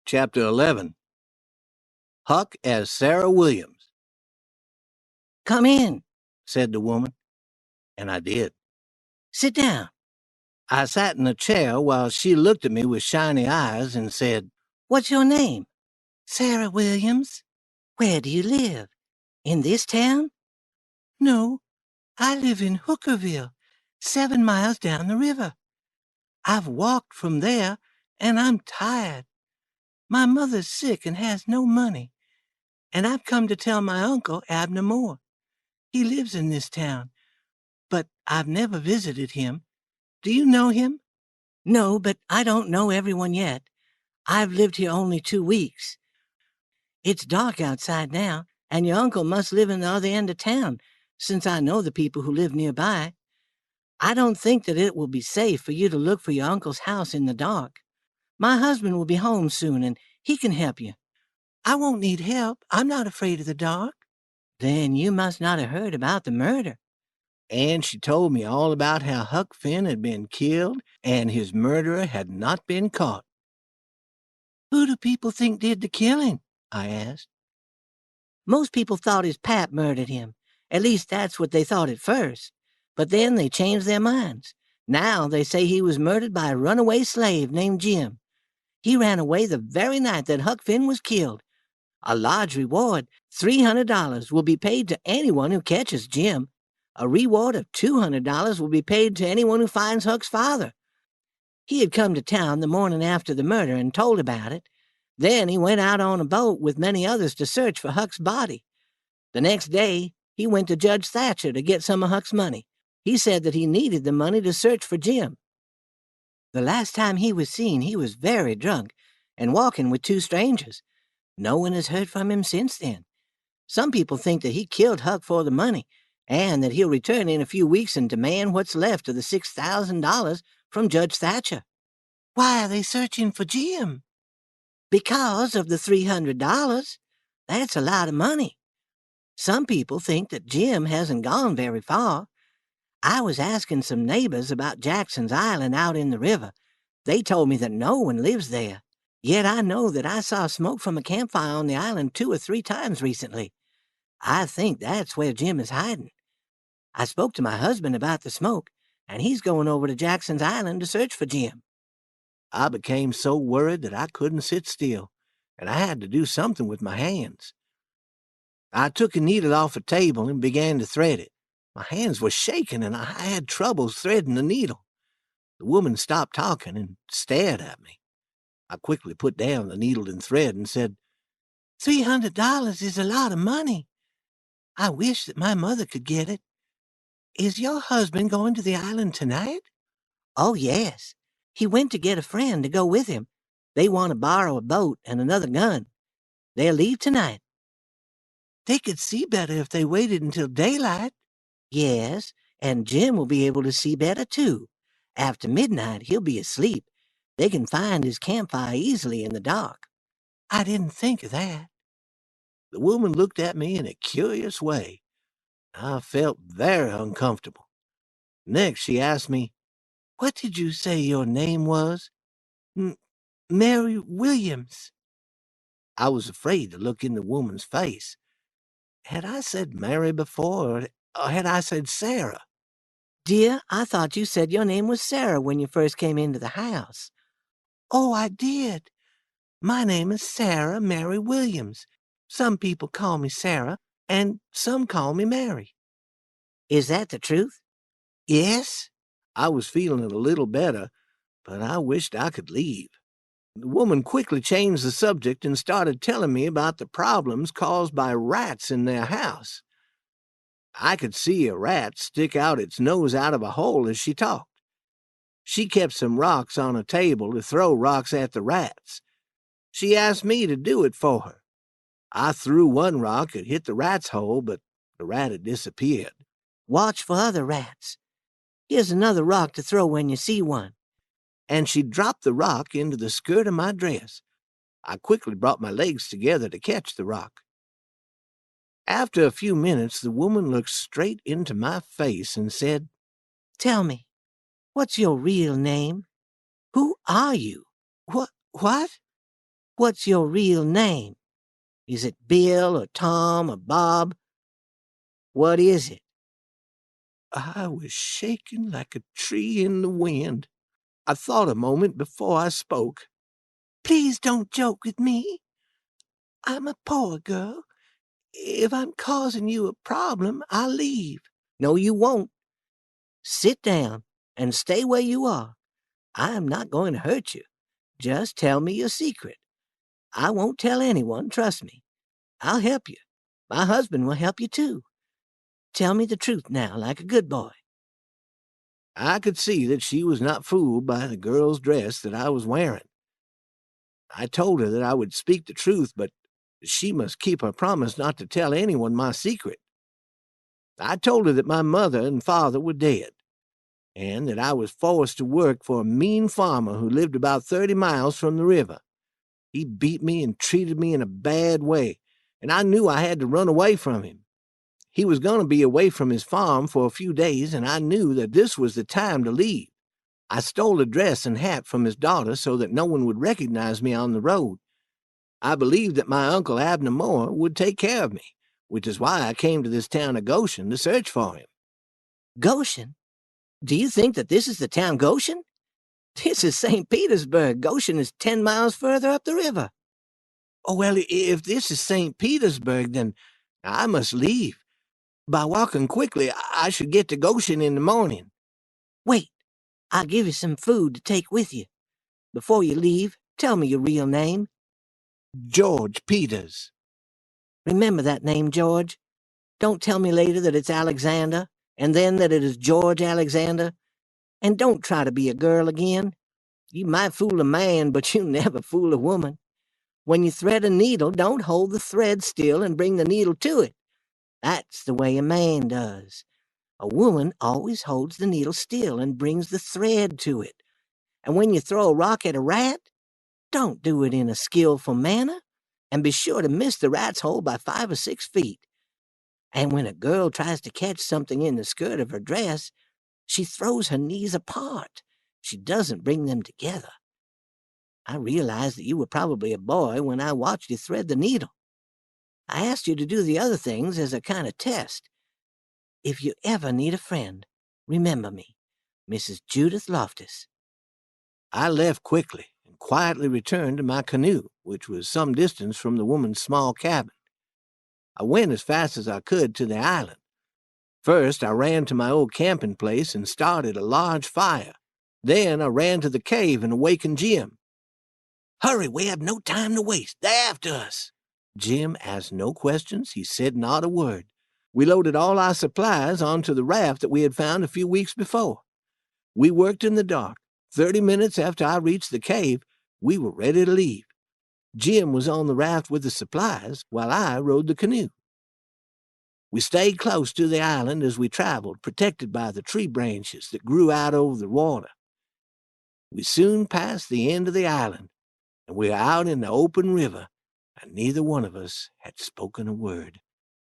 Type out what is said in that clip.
Chapter 11. Huck as Sarah Williams. "Come in," said the woman, and I did. "Sit down." I sat in a chair while she looked at me with shiny eyes and said, "What's your name?" "Sarah Williams." "Where do you live? In this town?" "No, I live in Hookerville, 7 miles down the river. I've walked from there, and I'm tired. My mother's sick and has no money, and I've come to tell my uncle, Abner Moore. He lives in this town, but I've never visited him. Do you know him?" "No, but I don't know everyone yet. I've lived here only 2 weeks. It's dark outside now, and your uncle must live in the other end of town, since I know the people who live nearby. I don't think that it will be safe for you to look for your uncle's house in the dark. My husband will be home soon, and he can help you." "I won't need help. I'm not afraid of the dark." "Then you must not have heard about the murder." And she told me all about how Huck Finn had been killed and his murderer had not been caught. "Who do people think did the killing?" I asked. "Most people thought his pap murdered him. At least that's what they thought at first. But then they changed their minds. Now they say he was murdered by a runaway slave named Jim. He ran away the very night that Huck Finn was killed. A large reward, $300, will be paid to anyone who catches Jim. A reward of $200 will be paid to anyone who finds Huck's father. He had come to town the morning after the murder and told about it. Then he went out on a boat with many others to search for Huck's body. The next day, he went to Judge Thatcher to get some of Huck's money. He said that he needed the money to search for Jim. The last time he was seen, he was very drunk and walking with 2 strangers. No one has heard from him since then. Some people think that he killed Huck for the money, and that he'll return in a few weeks and demand what's left of the $6,000 from Judge Thatcher." "Why are they searching for Jim?" "Because of the $300. That's a lot of money. Some people think that Jim hasn't gone very far. I was asking some neighbors about Jackson's Island out in the river. They told me that no one lives there. Yet I know that I saw smoke from a campfire on the island 2 or 3 times recently. I think that's where Jim is hiding. I spoke to my husband about the smoke, and he's going over to Jackson's Island to search for Jim." I became so worried that I couldn't sit still, and I had to do something with my hands. I took a needle off a table and began to thread it. My hands were shaking, and I had trouble threading the needle. The woman stopped talking and stared at me. I quickly put down the needle and thread and said, "$300 is a lot of money. I wish that my mother could get it. Is your husband going to the island tonight?" "Oh, yes. He went to get a friend to go with him. They want to borrow a boat and another gun. They'll leave tonight." "They could see better if they waited until daylight." "Yes, and Jim will be able to see better, too. After midnight, he'll be asleep. They can find his campfire easily in the dark." "I didn't think of that." The woman looked at me in a curious way. I felt very uncomfortable. Next, she asked me, "What did you say your name was?" "M- Mary Williams." I was afraid to look in the woman's face. Had I said Mary before, or had I said Sarah? "Dear, I thought you said your name was Sarah when you first came into the house." "Oh, I did. My name is Sarah Mary Williams. Some people call me Sarah, and some call me Mary." "Is that the truth?" "Yes." I was feeling a little better, but I wished I could leave. The woman quickly changed the subject and started telling me about the problems caused by rats in their house. I could see a rat stick out its nose out of a hole as she talked. She kept some rocks on a table to throw rocks at the rats. She asked me to do it for her. I threw one rock, it hit the rat's hole, but the rat had disappeared. "Watch for other rats. Here's another rock to throw when you see one." And she dropped the rock into the skirt of my dress. I quickly brought my legs together to catch the rock. After a few minutes, the woman looked straight into my face and said, "Tell me, what's your real name? Who are you?" What? What's your real name? Is it Bill or Tom or Bob? What is it?" I was shaking like a tree in the wind. I thought a moment before I spoke. "Please don't joke with me. I'm a poor girl. If I'm causing you a problem, I'll leave." "No, you won't. Sit down and stay where you are. I am not going to hurt you. Just tell me your secret. I won't tell anyone, trust me. I'll help you. My husband will help you too. Tell me the truth now, like a good boy." I could see that she was not fooled by the girl's dress that I was wearing. I told her that I would speak the truth, but she must keep her promise not to tell anyone my secret. I told her that my mother and father were dead, and that I was forced to work for a mean farmer who lived about 30 miles from the river. He beat me and treated me in a bad way, and I knew I had to run away from him. He was going to be away from his farm for a few days, and I knew that this was the time to leave. I stole a dress and hat from his daughter so that no one would recognize me on the road. I believed that my uncle Abner Moore would take care of me, which is why I came to this town of Goshen to search for him. "Goshen? Do you think that this is the town Goshen? This is St. Petersburg. Goshen is 10 miles further up the river." Oh, well, if this is St. Petersburg, then I must leave. By walking quickly, I should get to Goshen in the morning. "Wait, I'll give you some food to take with you. Before you leave, tell me your real name." George Peters. "Remember that name, George. Don't tell me later that it's Alexander, and then that it is George Alexander. And don't try to be a girl again. You might fool a man, but you never fool a woman. When you thread a needle, don't hold the thread still and bring the needle to it. That's the way a man does. A woman always holds the needle still and brings the thread to it. And when you throw a rock at a rat, don't do it in a skillful manner, and be sure to miss the rat's hole by 5 or 6 feet. And when a girl tries to catch something in the skirt of her dress, she throws her knees apart. She doesn't bring them together. I realized that you were probably a boy when I watched you thread the needle. I asked you to do the other things as a kind of test. If you ever need a friend, remember me, Mrs. Judith Loftus." I left quickly and quietly returned to my canoe, which was some distance from the woman's small cabin. I went as fast as I could to the island. First, I ran to my old camping place and started a large fire. Then I ran to the cave and awakened Jim. "Hurry, we have no time to waste. They're after us." Jim asked no questions. He said not a word. We loaded all our supplies onto the raft that we had found a few weeks before. We worked in the dark. 30 minutes after I reached the cave, we were ready to leave. Jim was on the raft with the supplies, while I rowed the canoe. We stayed close to the island as we traveled, protected by the tree branches that grew out over the water. We soon passed the end of the island, and we were out in the open river, and neither one of us had spoken a word.